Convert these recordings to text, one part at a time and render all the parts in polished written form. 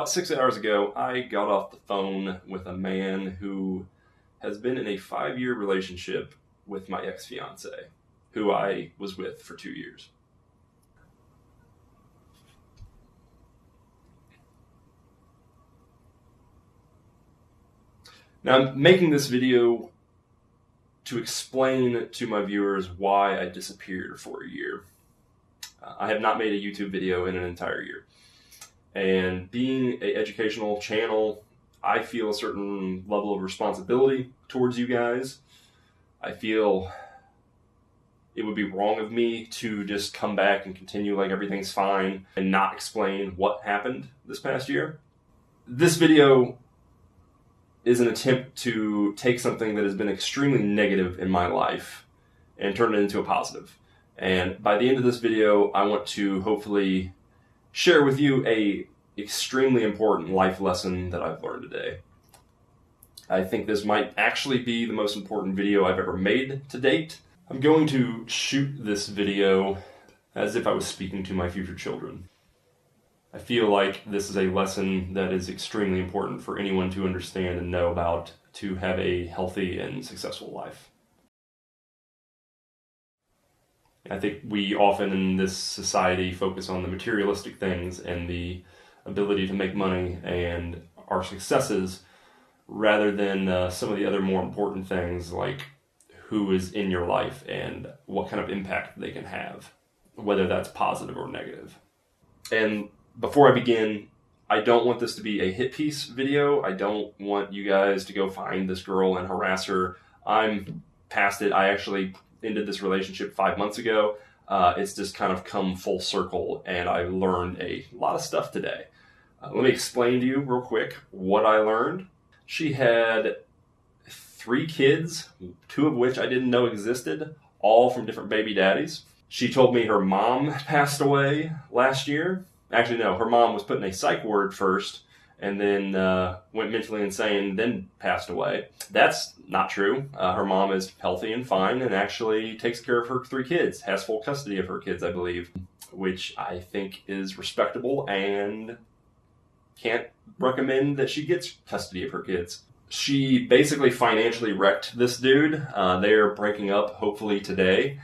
About 6 hours ago, I got off the phone with a man who has been in a 5-year relationship with my ex-fiance, who I was with for 2 years. Now, I'm making this video to explain to my viewers why I disappeared for a year. I have not made a YouTube video in an entire year. And being an educational channel, I feel a certain level of responsibility towards you guys. I feel it would be wrong of me to just come back and continue like everything's fine and not explain what happened this past year. This video is an attempt to take something that has been extremely negative in my life and turn it into a positive. And by the end of this video, I want to hopefully share with you a extremely important life lesson that I've learned today. I think this might actually be the most important video I've ever made to date. I'm going to shoot this video as if I was speaking to my future children. I feel like this is a lesson that is extremely important for anyone to understand and know about to have a healthy and successful life. I think we often in this society focus on the materialistic things and the ability to make money and our successes rather than some of the other more important things like who is in your life and what kind of impact they can have, whether that's positive or negative. And before I begin, I don't want this to be a hit piece video. I don't want you guys to go find this girl and harass her. I'm past it. I actually ended this relationship 5 months ago. It's just kind of come full circle, and I learned a lot of stuff today. Let me explain to you real quick what I learned. She had 3 kids, 2 of which I didn't know existed, all from different baby daddies. She told me her mom passed away last year. Actually, no, her mom was put in a psych ward first and then went mentally insane, then passed away. That's not true. Her mom is healthy and fine and actually takes care of her 3 kids, has full custody of her kids, I believe, which I think is respectable and can't recommend that she gets custody of her kids. She basically financially wrecked this dude. They're breaking up hopefully today.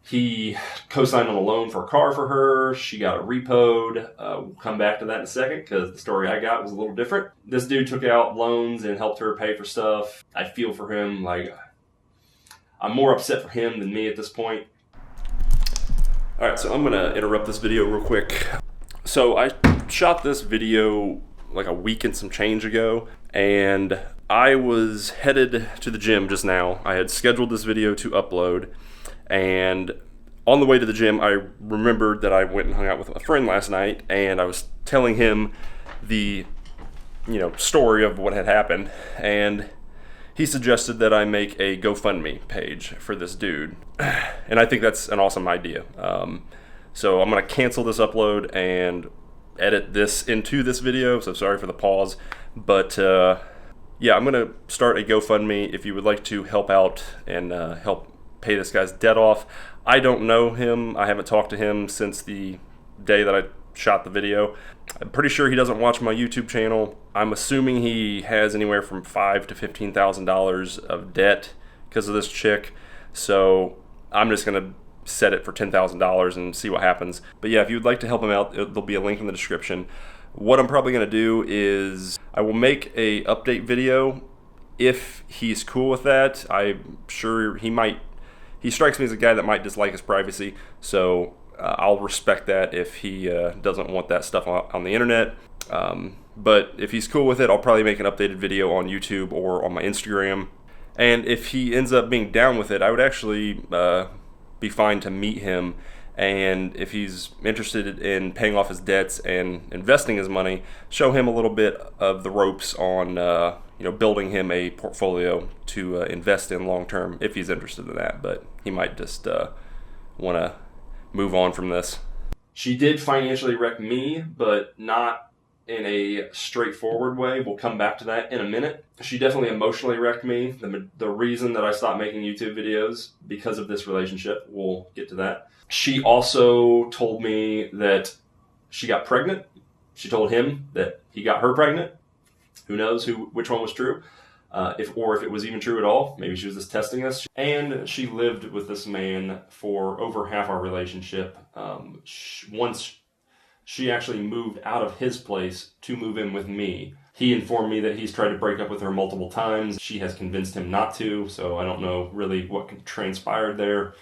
He co-signed on a loan for a car for her. She got it repoed. We'll come back to that in a second because the story I got was a little different. This dude took out loans and helped her pay for stuff. I feel for him. Like, I'm more upset for him than me at this point. All right, so I'm going to interrupt this video real quick. So I shot this video like a week and some change ago, and I was headed to the gym just now. I had scheduled this video to upload. And on the way to the gym, I remembered that I went and hung out with a friend last night, and I was telling him the, story of what had happened, and he suggested that I make a GoFundMe page for this dude, and I think that's an awesome idea. So I'm going to cancel this upload and edit this into this video, so sorry for the pause, but yeah, I'm going to start a GoFundMe if you would like to help out and help pay this guy's debt off. I don't know him. I haven't talked to him since the day that I shot the video. I'm pretty sure he doesn't watch my YouTube channel. I'm assuming he has anywhere from $5,000 to $15,000 of debt because of this chick. So I'm just going to set it for $10,000 and see what happens. But yeah, if you would like to help him out, there'll be a link in the description. What I'm probably going to do is I will make a update video if he's cool with that. I'm sure he strikes me as a guy that might dislike his privacy, so I'll respect that if he doesn't want that stuff on the internet. But if he's cool with it, I'll probably make an updated video on YouTube or on my Instagram. And if he ends up being down with it, I would actually be fine to meet him. And if he's interested in paying off his debts and investing his money, show him a little bit of the ropes on building him a portfolio to invest in long term if he's interested in that. But he might just want to move on from this. She did financially wreck me, but not in a straightforward way. We'll come back to that in a minute. She definitely emotionally wrecked me. The reason that I stopped making YouTube videos because of this relationship. We'll get to that. She also told me that she got pregnant She told him that he got her pregnant. Who knows which one was true, if it was even true at all. Maybe she was just testing us. And she lived with this man for over half our relationship. Once she actually moved out of his place to move in with me. He informed me that he's tried to break up with her multiple times. She has convinced him not to, so I don't know really what transpired there.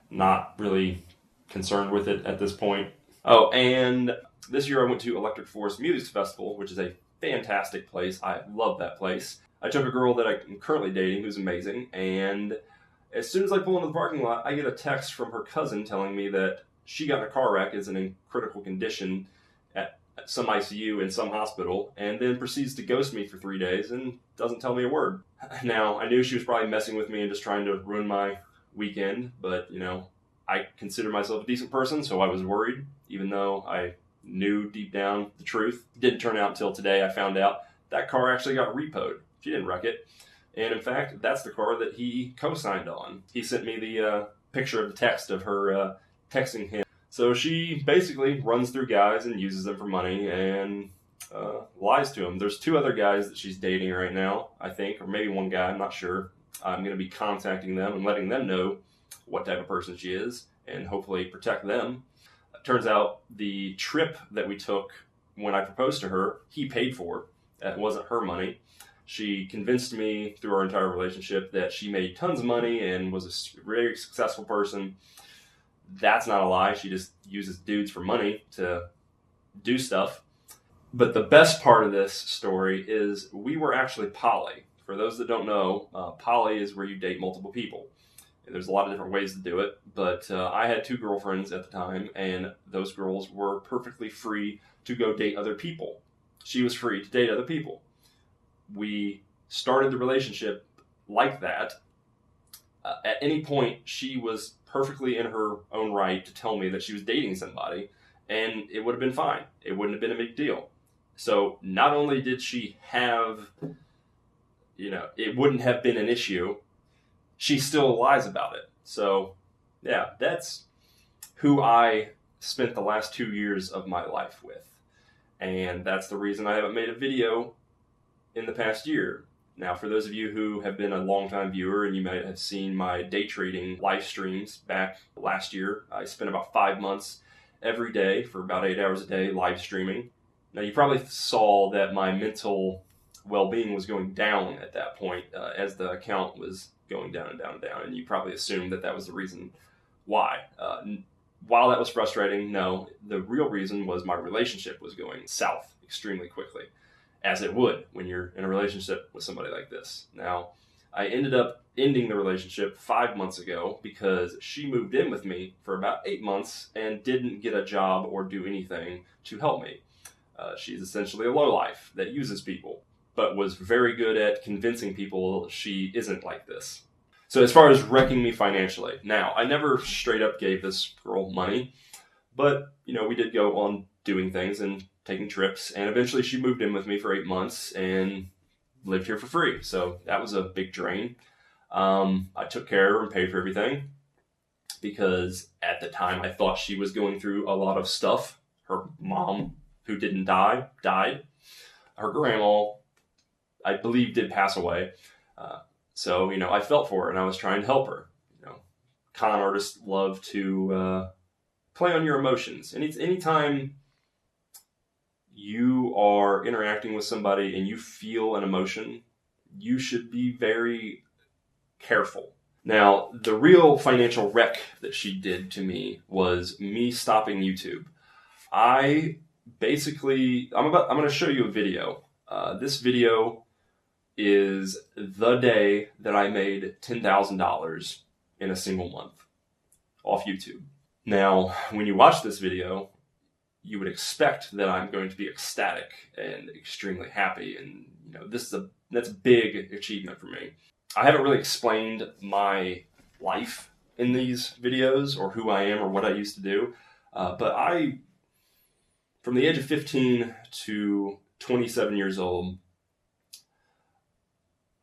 Not really concerned with it at this point. Oh, and this year I went to Electric Forest Music Festival, which is a fantastic place. I love that place. I took a girl that I'm currently dating who's amazing, and as soon as I pull into the parking lot, I get a text from her cousin telling me that she got in a car wreck, is in critical condition at some ICU in some hospital, and then proceeds to ghost me for 3 days and doesn't tell me a word. Now, I knew she was probably messing with me and just trying to ruin my weekend, but, I consider myself a decent person, so I was worried, even though I knew deep down the truth. It didn't turn out until today I found out that car actually got repoed. She didn't wreck it. And in fact, that's the car that he co-signed on. He sent me the picture of the text of her texting him. So she basically runs through guys and uses them for money and lies to them. There's 2 other guys that she's dating right now, I think, or maybe 1 guy, I'm not sure. I'm going to be contacting them and letting them know what type of person she is and hopefully protect them. It turns out the trip that we took when I proposed to her, he paid for. That wasn't her money. She convinced me through our entire relationship that she made tons of money and was a very successful person. That's not a lie. She just uses dudes for money to do stuff. But the best part of this story is we were actually poly. For those that don't know, poly is where you date multiple people. And there's a lot of different ways to do it, but I had 2 girlfriends at the time, and those girls were perfectly free to go date other people. She was free to date other people. We started the relationship like that. At any point, she was perfectly in her own right to tell me that she was dating somebody, and it would have been fine. It wouldn't have been a big deal. So not only did she have, it wouldn't have been an issue, she still lies about it. So, yeah, that's who I spent the last 2 years of my life with. And that's the reason I haven't made a video in the past year. Now, for those of you who have been a longtime viewer and you might have seen my day trading live streams back last year, I spent about 5 months every day for about 8 hours a day live streaming. Now, you probably saw that my mental well-being was going down at that point as the account was going down and down and down, and you probably assumed that was the reason why. While that was frustrating, no, the real reason was my relationship was going south extremely quickly, as it would when you're in a relationship with somebody like this. Now, I ended up ending the relationship 5 months ago because she moved in with me for about 8 months and didn't get a job or do anything to help me. She's essentially a lowlife that uses people, but was very good at convincing people she isn't like this. So as far as wrecking me financially, now, I never straight up gave this girl money, but, we did go on doing things and taking trips, and eventually she moved in with me for 8 months and lived here for free, so that was a big drain. I took care of her and paid for everything, because at the time I thought she was going through a lot of stuff. Her mom, who didn't die, died. Her grandma, I believe, did pass away. So, I felt for her and I was trying to help her. Con artists love to play on your emotions. And anytime you are interacting with somebody and you feel an emotion, you should be very careful. Now, the real financial wreck that she did to me was me stopping YouTube. I'm going to show you a video. This video is the day that I made $10,000 in a single month off YouTube. Now, when you watch this video, you would expect that I'm going to be ecstatic and extremely happy, and that's a big achievement for me. I haven't really explained my life in these videos or who I am or what I used to do, but from the age of 15 to 27 years old,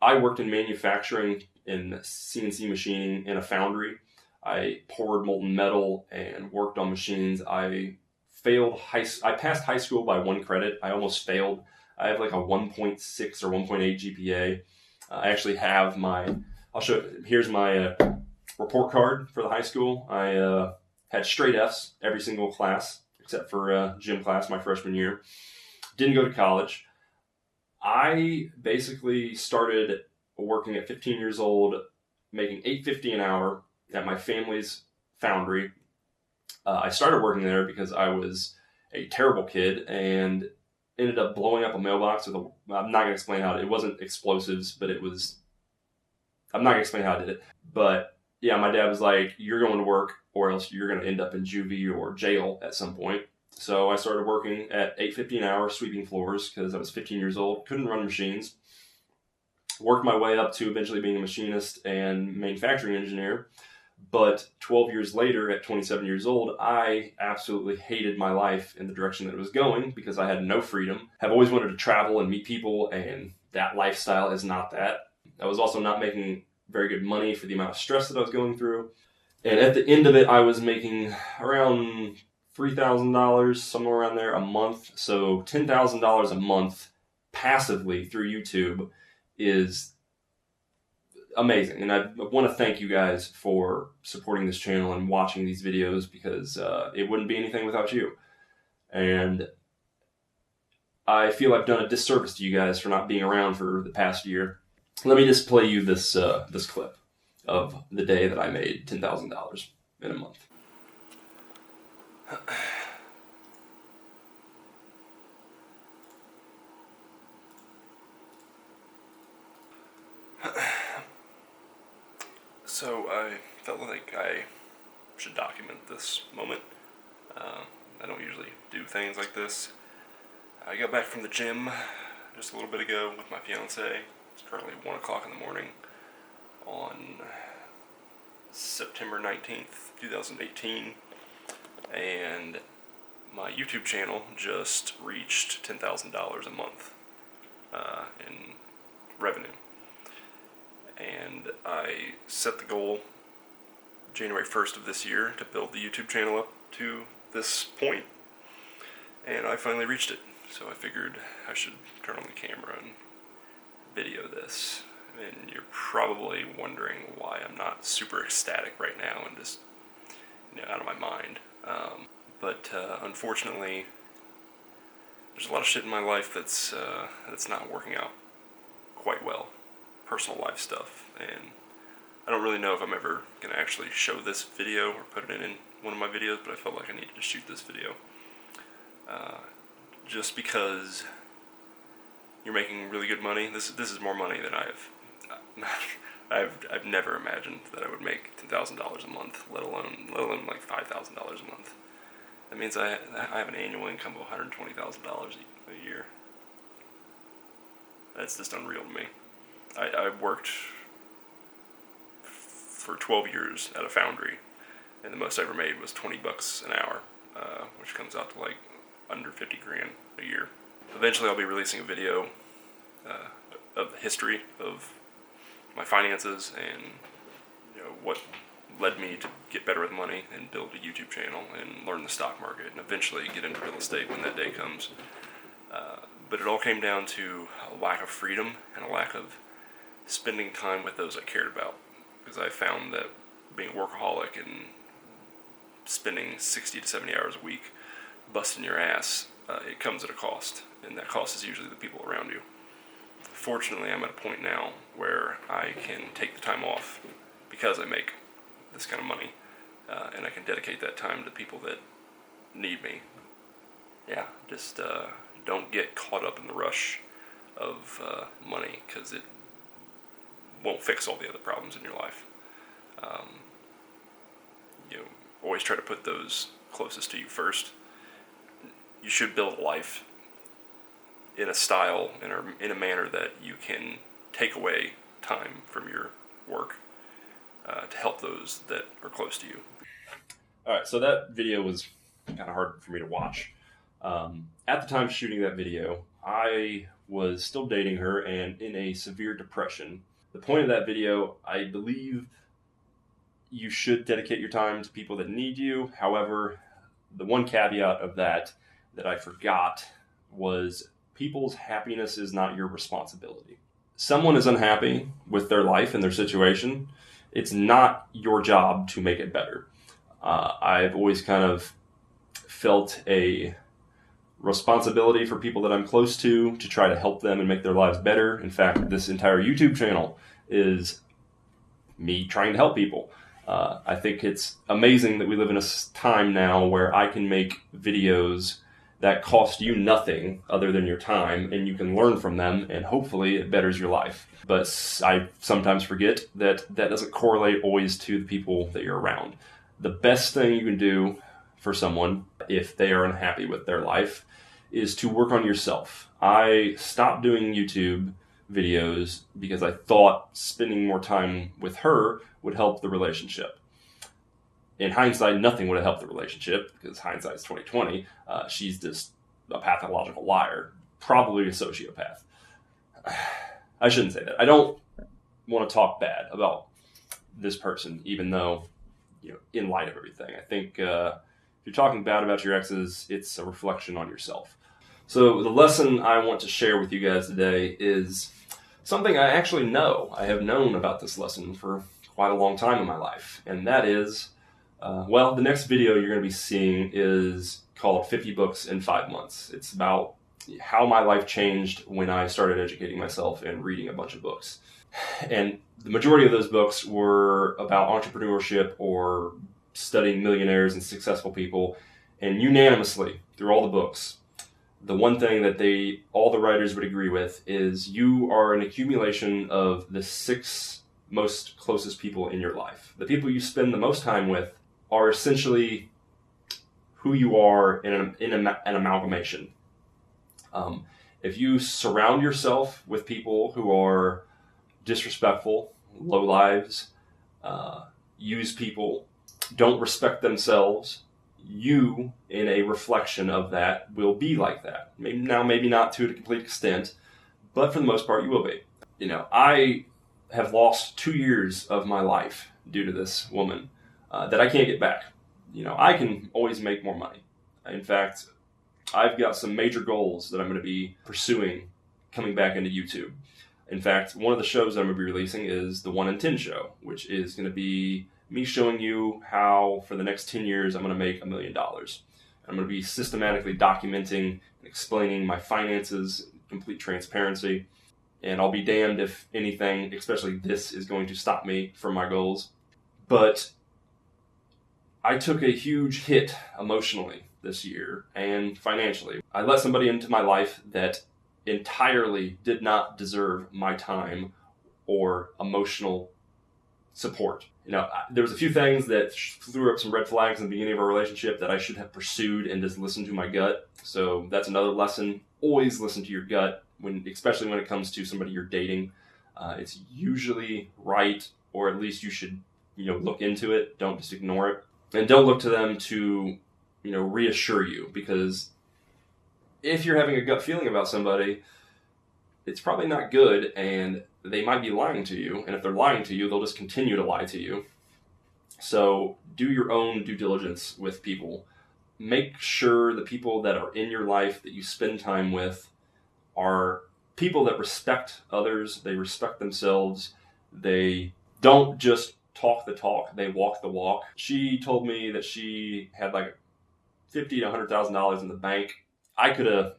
I worked in manufacturing in CNC machining in a foundry. I poured molten metal and worked on machines. I I passed high school by one credit. I almost failed. I have like a 1.6 or 1.8 GPA. I actually have I'll show, here's my report card for the high school. I had straight Fs every single class, except for gym class my freshman year. Didn't go to college. I basically started working at 15 years old, making $8.50 an hour at my family's foundry. I started working there because I was a terrible kid and ended up blowing up a mailbox with I'm not going to explain how it wasn't explosives, but I'm not going to explain how I did it. But yeah, my dad was like, you're going to work or else you're going to end up in juvie or jail at some point. So I started working at $8.50 an hour sweeping floors because I was 15 years old, couldn't run machines. Worked my way up to eventually being a machinist and manufacturing engineer. But 12 years later, at 27 years old, I absolutely hated my life in the direction that it was going because I had no freedom. Have always wanted to travel and meet people, and that lifestyle is not that. I was also not making very good money for the amount of stress that I was going through. And at the end of it, I was making around $3,000, somewhere around there, a month. So $10,000 a month passively through YouTube is amazing. And I want to thank you guys for supporting this channel and watching these videos because it wouldn't be anything without you. And I feel I've done a disservice to you guys for not being around for the past year. Let me just play you this clip of the day that I made $10,000 in a month. So I felt like I should document this moment. I don't usually do things like this. I got back from the gym just a little bit ago with my fiance. It's currently 1 o'clock in the morning on September 19th, 2018. And my YouTube channel just reached $10,000 a month in revenue. And I set the goal January 1st of this year to build the YouTube channel up to this point, and I finally reached it. So I figured I should turn on the camera and video this. And you're probably wondering why I'm not super ecstatic right now and just out of my mind. But unfortunately, there's a lot of shit in my life that's not working out quite well. Personal life stuff, and I don't really know if I'm ever going to actually show this video or put it in one of my videos, but I felt like I needed to shoot this video. Just because you're making really good money, this is more money than I've never imagined that I would make $10,000 a month, let alone like $5,000 a month. That means I have an annual income of $120,000 a year. That's just unreal to me. I worked for 12 years at a foundry, and the most I ever made was $20 an hour, which comes out to like under 50 grand a year. Eventually I'll be releasing a video of the history of my finances and what led me to get better with money and build a YouTube channel and learn the stock market and eventually get into real estate when that day comes. But it all came down to a lack of freedom and a lack of spending time with those I cared about, because I found that being a workaholic and spending 60 to 70 hours a week busting your ass, it comes at a cost, and that cost is usually the people around you. Fortunately, I'm at a point now where I can take the time off because I make this kind of money, and I can dedicate that time to people that need me. Yeah, just don't get caught up in the rush of money, because it won't fix all the other problems in your life. Always try to put those closest to you first. You should build a life in a style, in a manner that you can take away time from your work to help those that are close to you. Alright, so that video was kind of hard for me to watch. At the time shooting that video, I was still dating her and in a severe depression. The point of that video, I believe you should dedicate your time to people that need you. However, the one caveat of that I forgot was people's happiness is not your responsibility. Someone is unhappy with their life and their situation. It's not your job to make it better. I've always kind of felt a responsibility for people that I'm close to try to help them and make their lives better. In fact, this entire YouTube channel is me trying to help people. I think it's amazing that we live in a time now where I can make videos that cost you nothing other than your time, and you can learn from them, and hopefully it betters your life. But I sometimes forget that that doesn't correlate always to the people that you're around. The best thing you can do for someone, if they are unhappy with their life, is to work on yourself. I stopped doing YouTube videos because I thought spending more time with her would help the relationship. In hindsight, nothing would have helped the relationship because hindsight is 2020. She's just a pathological liar, probably a sociopath. I shouldn't say that. I don't want to talk bad about this person, even though, in light of everything, I think if you're talking bad about your exes, it's a reflection on yourself. So the lesson I want to share with you guys today is something I actually know. I have known about this lesson for quite a long time in my life, and that is, the next video you're going to be seeing is called 50 Books in 5 Months. It's about how my life changed when I started educating myself and reading a bunch of books. And the majority of those books were about entrepreneurship or studying millionaires and successful people. And unanimously, through all the books, the one thing that all the writers would agree with is you are an accumulation of the 6 most closest people in your life. The people you spend the most time with are essentially who you are in an amalgamation. If you surround yourself with people who are disrespectful, low lives, use people, don't respect themselves, you, in a reflection of that, will be like that. Maybe not to a complete extent, but for the most part, you will be. I have lost 2 years of my life due to this woman that I can't get back. I can always make more money. In fact, I've got some major goals that I'm going to be pursuing coming back into YouTube. In fact, one of the shows that I'm going to be releasing is the 1 in 10 show, which is going to be me showing you how for the next 10 years I'm going to make $1 million. I'm going to be systematically documenting and explaining my finances, complete transparency, and I'll be damned if anything, especially this, is going to stop me from my goals. But I took a huge hit emotionally this year and financially. I let somebody into my life that entirely did not deserve my time or emotional support. There was a few things that threw up some red flags in the beginning of our relationship that I should have pursued and just listened to my gut. So that's another lesson. Always listen to your gut, especially when it comes to somebody you're dating. It's usually right, or at least you should, look into it. Don't just ignore it. And don't look to them to, reassure you, because if you're having a gut feeling about somebody, it's probably not good, and they might be lying to you. And if they're lying to you, they'll just continue to lie to you. So do your own due diligence with people. Make sure the people that are in your life that you spend time with are people that respect others. They respect themselves. They don't just talk the talk. They walk the walk. She told me that she had like $50,000 to $100,000 in the bank. I could have,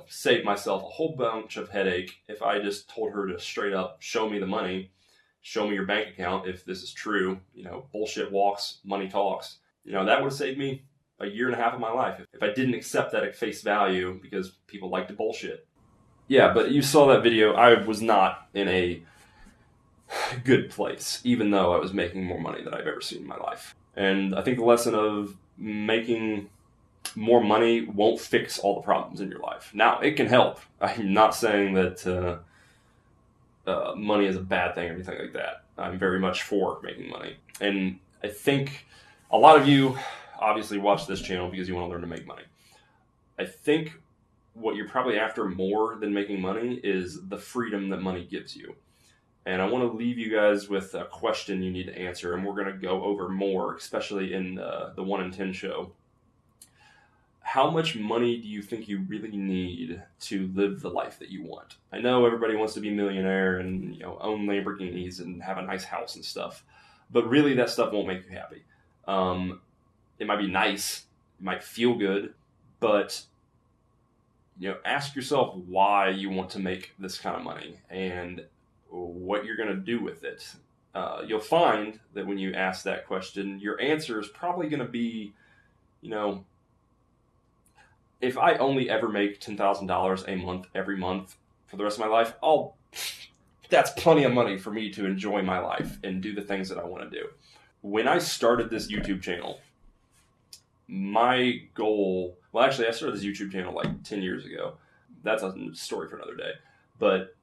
saved myself a whole bunch of headache if I just told her to straight up show me the money, show me your bank account if this is true. Bullshit walks, money talks. That would have saved me a year and a half of my life if I didn't accept that at face value, because people like to bullshit. Yeah, but you saw that video. I was not in a good place, even though I was making more money than I've ever seen in my life. And I think the lesson of making more money won't fix all the problems in your life. Now, it can help. I'm not saying that money is a bad thing or anything like that. I'm very much for making money. And I think a lot of you obviously watch this channel because you want to learn to make money. I think what you're probably after more than making money is the freedom that money gives you. And I want to leave you guys with a question you need to answer, and we're going to go over more, especially in the 1 in 10 show. how much money do you think you really need to live the life that you want? I know everybody wants to be a millionaire and, own Lamborghinis and have a nice house and stuff, but really that stuff won't make you happy. It might be nice, it might feel good, but ask yourself why you want to make this kind of money and what you're going to do with it. You'll find that when you ask that question, your answer is probably going to be, if I only ever make $10,000 a month every month for the rest of my life, that's plenty of money for me to enjoy my life and do the things that I want to do. When I started this YouTube channel, my goal, I started this YouTube channel like 10 years ago. That's a story for another day. But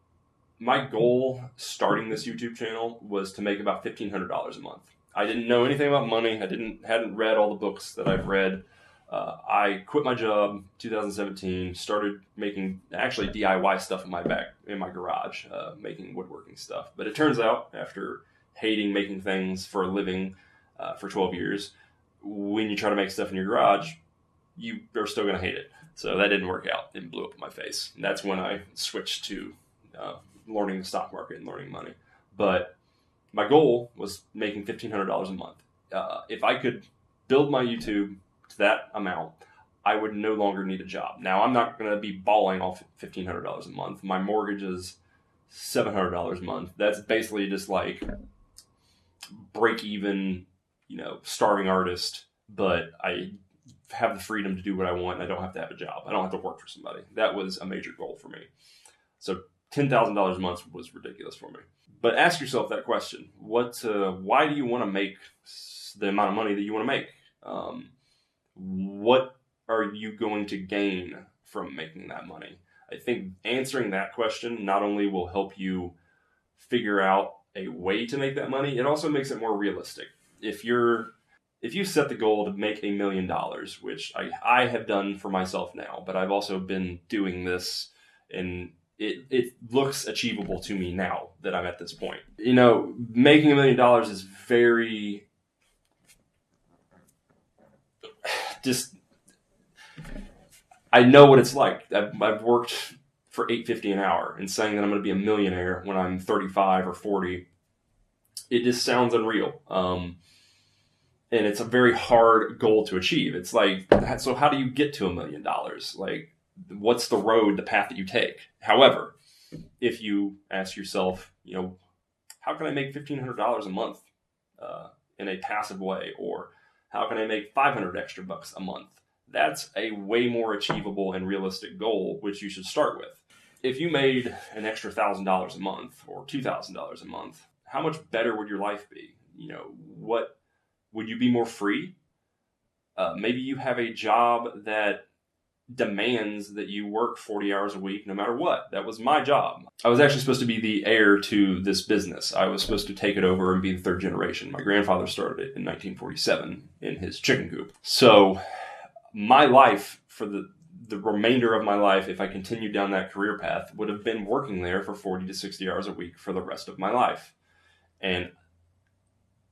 my goal starting this YouTube channel was to make about $1,500 a month. I didn't know anything about money. Hadn't read all the books that I've read. I quit my job 2017, started making actually DIY stuff in my garage, making woodworking stuff. But it turns out, after hating making things for a living for 12 years, when you try to make stuff in your garage, you are still going to hate it. So that didn't work out. It blew up in my face. And that's when I switched to learning the stock market and learning money. But my goal was making $1,500 a month. If I could build my YouTube to that amount, I would no longer need a job. Now, I'm not going to be balling off $1,500 a month. My mortgage is $700 a month. That's basically just like break even, starving artist, but I have the freedom to do what I want. And I don't have to have a job. I don't have to work for somebody. That was a major goal for me. So $10,000 a month was ridiculous for me. But ask yourself that question. Why do you want to make the amount of money that you want to make? What are you going to gain from making that money? I think answering that question not only will help you figure out a way to make that money, it also makes it more realistic. If you set the goal to make $1 million, which I have done for myself now, but I've also been doing this, and it looks achievable to me now that I'm at this point. Making $1 million is very I know what it's like. I've worked for $8.50 an hour, and saying that I'm going to be a millionaire when I'm 35 or 40, it just sounds unreal. And it's a very hard goal to achieve. It's like, so how do you get to $1 million? Like, what's the path that you take? However, if you ask yourself, how can I make $1,500 a month in a passive way? Or how can I make 500 extra bucks a month? That's a way more achievable and realistic goal, which you should start with. If you made an extra $1,000 a month or $2,000 a month, how much better would your life be? What would you be more free? Maybe you have a job that demands that you work 40 hours a week no matter what. That was my job. I was actually supposed to be the heir to this business. I was supposed to take it over and be the third generation. My grandfather started it in 1947 in his chicken coop. So my life, for the remainder of my life, if I continued down that career path, would have been working there for 40 to 60 hours a week for the rest of my life. And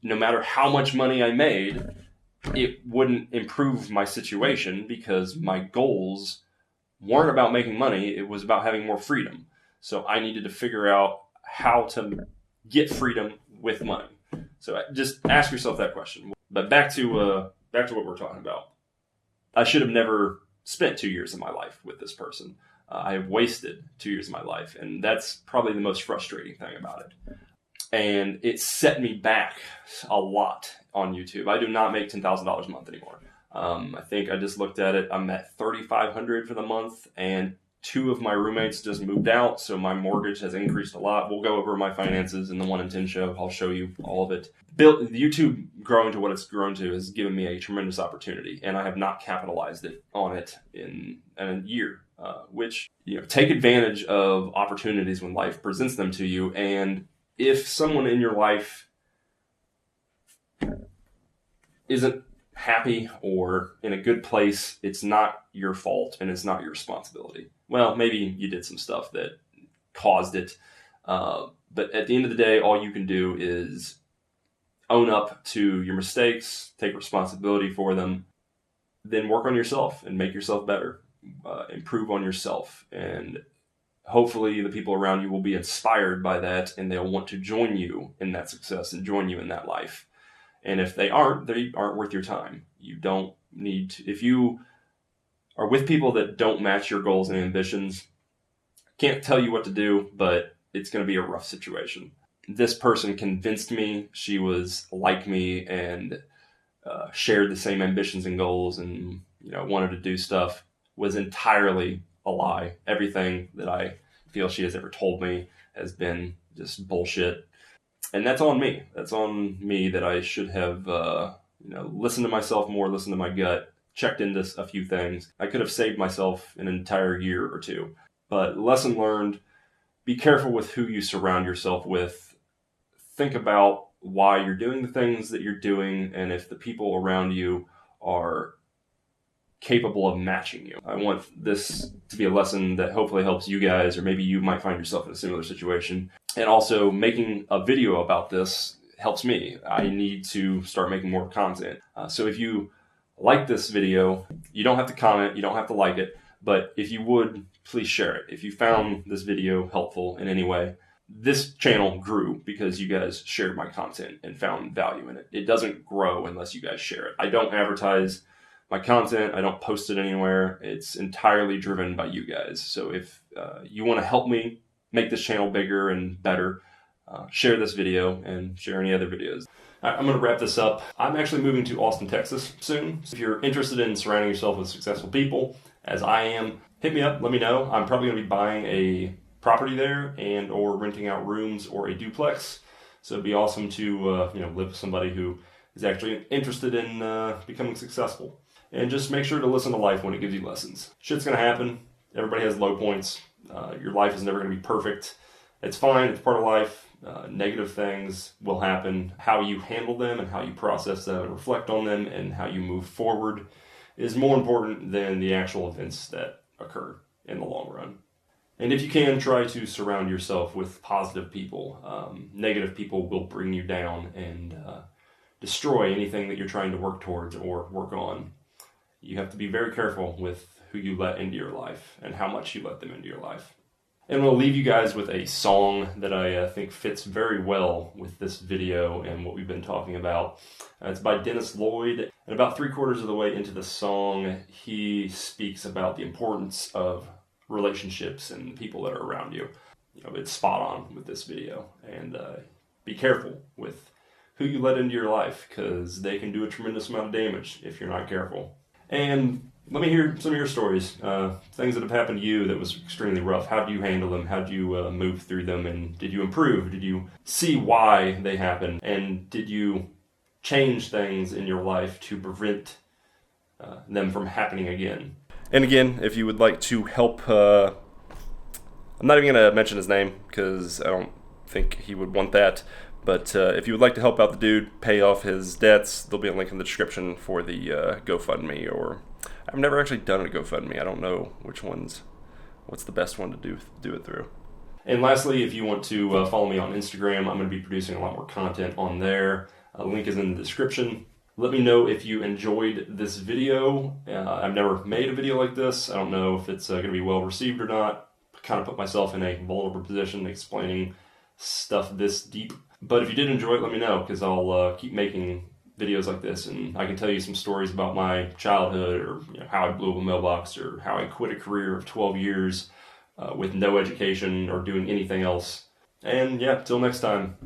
no matter how much money I made, it wouldn't improve my situation because my goals weren't about making money. It was about having more freedom. So I needed to figure out how to get freedom with money. So just ask yourself that question. But back to what we're talking about. I should have never spent 2 years of my life with this person. I have wasted 2 years of my life, and that's probably the most frustrating thing about it. And it set me back a lot on YouTube. I do not make $10,000 a month anymore. I think I just looked at it. I'm at $3,500 for the month, and 2 of my roommates just moved out, so my mortgage has increased a lot. We'll go over my finances in the 1 in 10 show. I'll show you all of it. YouTube growing to what it's grown to has given me a tremendous opportunity, and I have not capitalized on it in a year. Which, take advantage of opportunities when life presents them to you. And if someone in your life isn't happy or in a good place, it's not your fault and it's not your responsibility. Well, maybe you did some stuff that caused it. But at the end of the day, all you can do is own up to your mistakes, take responsibility for them. then work on yourself and make yourself better. Improve on yourself, and hopefully the people around you will be inspired by that, and they'll want to join you in that success and join you in that life. And if they aren't worth your time. You don't need to. If you are with people that don't match your goals and ambitions, can't tell you what to do, but it's going to be a rough situation. This person convinced me she was like me and shared the same ambitions and goals, and wanted to do stuff, was entirely a lie. Everything that I feel she has ever told me has been just bullshit. And that's on me. That's on me that I should have listened to myself more, listened to my gut, checked into a few things. I could have saved myself an entire year or two. But lesson learned, be careful with who you surround yourself with. Think about why you're doing the things that you're doing, and if the people around you are capable of matching you. I want this to be a lesson that hopefully helps you guys, or maybe you might find yourself in a similar situation. And also, making a video about this helps me. I need to start making more content. So if you like this video, you don't have to comment, you don't have to like it, but if you would, please share it. If you found this video helpful in any way, this channel grew because you guys shared my content and found value in it. It doesn't grow unless you guys share it. I don't advertise my content. I don't post it anywhere. It's entirely driven by you guys. So if you want to help me make this channel bigger and better, share this video and share any other videos. I'm going to wrap this up. I'm actually moving to Austin, Texas soon. So if you're interested in surrounding yourself with successful people, as I am, hit me up, let me know. I'm probably going to be buying a property there and or renting out rooms or a duplex. So it'd be awesome to live with somebody who is actually interested in becoming successful. And just make sure to listen to life when it gives you lessons. Shit's going to happen. Everybody has low points. Your life is never going to be perfect. It's fine. It's part of life. Negative things will happen. How you handle them and how you process them and reflect on them and how you move forward is more important than the actual events that occur in the long run. And if you can, try to surround yourself with positive people. Negative people will bring you down and destroy anything that you're trying to work towards or work on. You have to be very careful with who you let into your life and how much you let them into your life. And we'll leave you guys with a song that I think fits very well with this video and what we've been talking about. It's by Loyd. And about 3/4 of the way into the song, he speaks about the importance of relationships and people that are around you. It's spot on with this video. And be careful with who you let into your life, because they can do a tremendous amount of damage if you're not careful. And let me hear some of your stories, things that have happened to you that was extremely rough. How do you handle them? How do you move through them? And did you improve? Did you see why they happened? And did you change things in your life to prevent them from happening again? And again, if you would like to help, I'm not even going to mention his name because I don't think he would want that. But if you would like to help out the dude, pay off his debts, there'll be a link in the description for the GoFundMe. Or I've never actually done a GoFundMe. I don't know what's the best one to do it through. And lastly, if you want to follow me on Instagram, I'm going to be producing a lot more content on there. A link is in the description. Let me know if you enjoyed this video. I've never made a video like this. I don't know if it's going to be well received or not. I kind of put myself in a vulnerable position explaining stuff this deep. But if you did enjoy it, let me know, because I'll keep making videos like this, and I can tell you some stories about my childhood, or how I blew up a mailbox, or how I quit a career of 12 years with no education or doing anything else. And yeah, till next time.